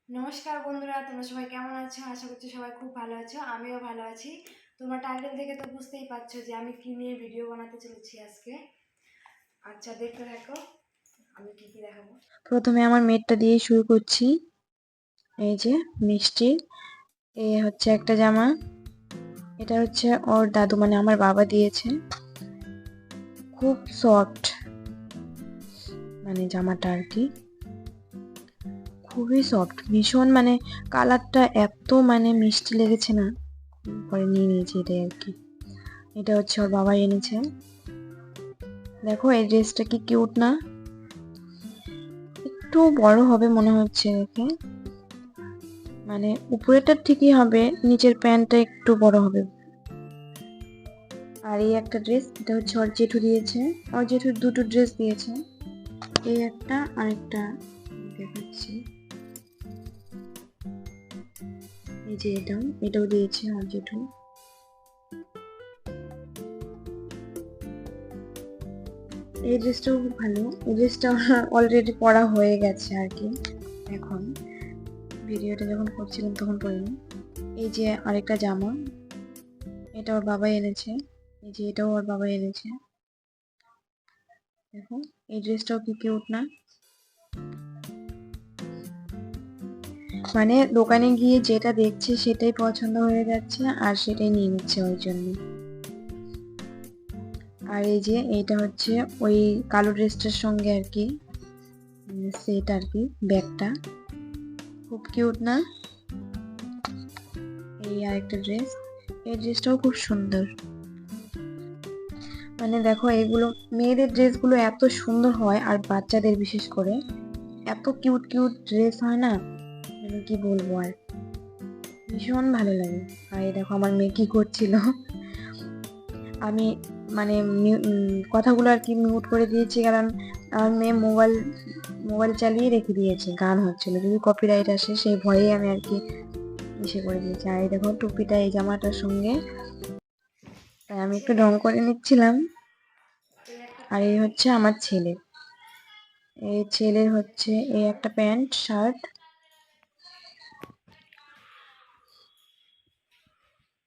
নমস্কার বন্ধুরা, তোমরা সবাই কেমন আছো? আশা করছি সবাই খুব ভালো আছো। আমিও ভালো আছি। তোমরা টাইটেল দেখে তো বুঝতেই পারছো যে আমি কি নিয়ে ভিডিও বানাতে চলেছি আজকে। আচ্ছা, দেখতে থাকো আমি কি কি দেখাবো। প্রথমে আমার মেয়েরটা দিয়ে শুরু করছি। এই যে মিষ্টি, এ হচ্ছে একটা জামা। এটা হচ্ছে ওর দাদু মানে আমার বাবা দিয়েছে। খুব সফট মানে জামাটা আর কি, খুবই সফট, ভীষণ মানে কালারটা এত মানে মিষ্টি লেগেছে না, পরে নিয়ে নিয়েছি এটাই আর কি। এটা হচ্ছে ওর বাবা এনেছে। দেখো এই ড্রেসটা কি কিউট না? একটু বড় হবে মনে হচ্ছে দেখে, মানে উপরেটা ঠিকই হবে, নিচের প্যান্টটা একটু বড় হবে। আর এই একটা ড্রেস, এটা হচ্ছে ওর জেঠু দিয়েছে। ওর জেঠুর দুটো ড্রেস দিয়েছে, এই একটা আরেকটা দেখাচ্ছি। এই যে এটাও দিয়েছে ওর জেঠু। এই ড্রেসটাও খুব ভালো। এই ড্রেসটা অলরেডি পরা হয়ে গেছে আর কি, এখন ভিডিওটা যখন করছিলাম তখন পরিনি। এই যে আরেকটা জামা, এটা ওর বাবা এনেছে। এই যে এটাও ওর বাবা এনেছে। দেখো এই ড্রেসটাও কি কিউট না? মানে দোকানে গিয়ে যেটা দেখছে সেটাই পছন্দ হয়ে যাচ্ছে আর সেটাই নিয়ে নিচ্ছে ওই জন্য। আর এই যে এইটা হচ্ছে ওই কালো ড্রেসটার সঙ্গে আর কি সেট আর কি, ব্যাগটা খুব কিউট না? এই আরেকটা ড্রেস, এই ড্রেসটাও খুব সুন্দর। মানে দেখো এগুলো, মেয়েদের ড্রেসগুলো এত সুন্দর হয় আর বাচ্চাদের বিশেষ করে এত কিউট কিউট ড্রেস হয় না, মানে কি বলবো আর, ভীষণ ভালো লাগে। আর এই দেখো আমার মেয়ে কি করছিল, আমি মানে কথাগুলো আর কি মিউট করে দিয়েছি, কারণ আমার মেয়ে মোবাইল মোবাইল চালিয়ে রেখে দিয়েছে, গান হচ্ছিল, যদি কপিরাইট আসে সেই ভয়ে আমি আর কি ইসে করে দিয়েছি। আর এই দেখো টুপিটা এই জামাটার সঙ্গে, তাই আমি একটু ঢং করে নিচ্ছিলাম। আর এই হচ্ছে আমার ছেলে, এই ছেলের হচ্ছে এই একটা প্যান্ট শার্ট,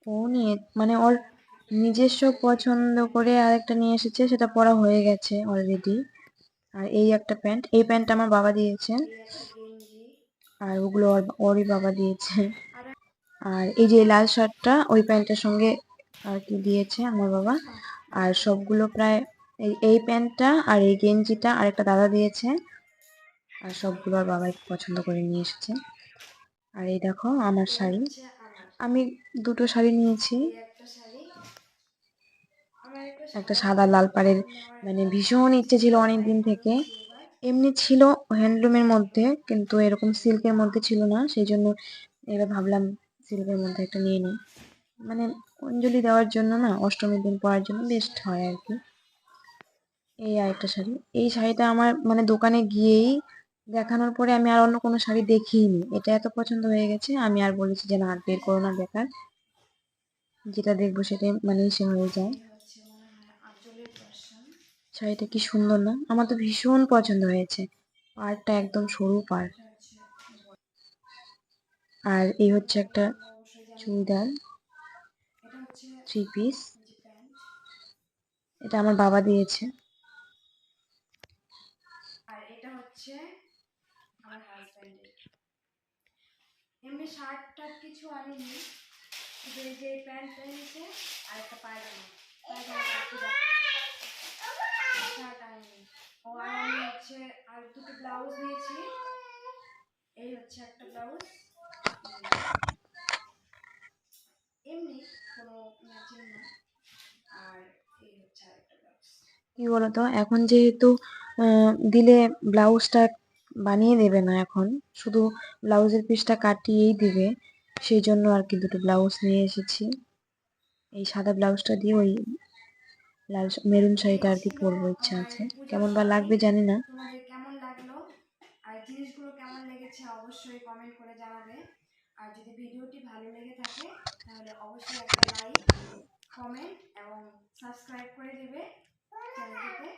ও নিয়ে মানে ওর নিজস্ব পছন্দ করে আরেকটা নিয়ে এসেছে, সেটা পরা হয়ে গেছে অলরেডি। আর এই একটা প্যান্ট, এই প্যান্টটা আমার বাবা দিয়েছে, এই একটা গেঞ্জি। আর ওগুলো ওরই বাবা দিয়েছে। আর এই যে লাল শার্টটা ওই প্যান্টের সঙ্গে আর কি দিয়েছে আমার বাবা। আর সবগুলো প্রায় এই প্যান্টটা আর এই গেঞ্জিটা আর একটা দাদা দিয়েছে, আর সবগুলো আর বাবাই পছন্দ করে নিয়ে এসেছে। আর এই দেখো আমার এই শাড়ি, হচ্ছে আমার, আমি দুটো শাড়ি নিয়েছি। এই একটা শাড়ি। আমার একটা একটা সাদা সাদা লাল লাল পাড়ের, নেওয়ার মানে একটা ভীষণ ইচ্ছে ছিল অনেক তাই দিন নিয়ে থেকে। নিয়েছি এবার। এমনি ছিল হ্যান্ডলুমের মধ্যে, কিন্তু এরকম সিল্কের মধ্যে ছিল না, সেই জন্য এবার ভাবলাম সিল্কের মধ্যে একটা নিয়ে নিই, মানে অঞ্জলি দেওয়ার জন্য না, অষ্টমীর দিন পরার জন্য বেস্ট হয় আর কি। এই আরেকটা শাড়ি, এই শাড়িটা আমার মানে দোকানে গিয়েই দেখানোর পরে আমি আর অন্য কোনো শাড়ি দেখিনি, এটা এত পছন্দ হয়ে গেছে, আমি আর বলেছি যে না আর বের করো না দেখার, যেটা দেখবো সেটাই মানে সে হয়ে যায়। এই হচ্ছে মনে হয় আঁচলের ভার্সন। শাড়িটা কি সুন্দর না? আমার তো ভীষণ পছন্দ হয়েছে, পাড়টা একদম সরু পাড়। এটা হচ্ছে আর এই হচ্ছে একটা তোমরা অবশ্যই জানো। চুড়িদার এটা হচ্ছে 3 পিস, যে প্যান্ট। এটা আমার বাবা দিয়েছে। আর এটা হচ্ছে আমার হাজব্যান্ডের। এমনি শার্ট টার্ট কিছু আনিনি, শুধু এই যে প্যান্ট এনেছে আর একটা পায়জামা। পায়জামাটা একটু দেখো, শার্ট আনিনি। ও আর আমি হচ্ছে আর দুটো ব্লাউজ নিয়েছি। এই হচ্ছে একটা ব্লাউজ, এমনি কোনো ম্যাচিং না। আর এই হচ্ছে আরেকটা ব্লাউজ। কি বলতো, এখন যেহেতু দিলে ব্লাউজটা বানিয়ে দেবে না, এখন শুধু ব্লাউজের পিসটা কাটিয়েই দিবে, সেই জন্য আর কি দুটো ব্লাউজ নিয়ে এসেছি। এই সাদা ব্লাউজটা দিয়ে ওই লাল মেরুন এই শাড়িটা আর কি ছিল পরবো, ইচ্ছা আমার আছে, পূজার কেমন বা শপিং। লাগবে জানি না। তোমাদের কেমন লাগলো আর জিনিসগুলো কেমন লেগেছে অবশ্যই কমেন্ট করে জানাবে। আর যদি ভিডিওটি ভালো লেগে থাকে তাহলে অবশ্যই একটা লাইক, কমেন্ট এবং সাবস্ক্রাইব করে দেবে চ্যানেলটিতে।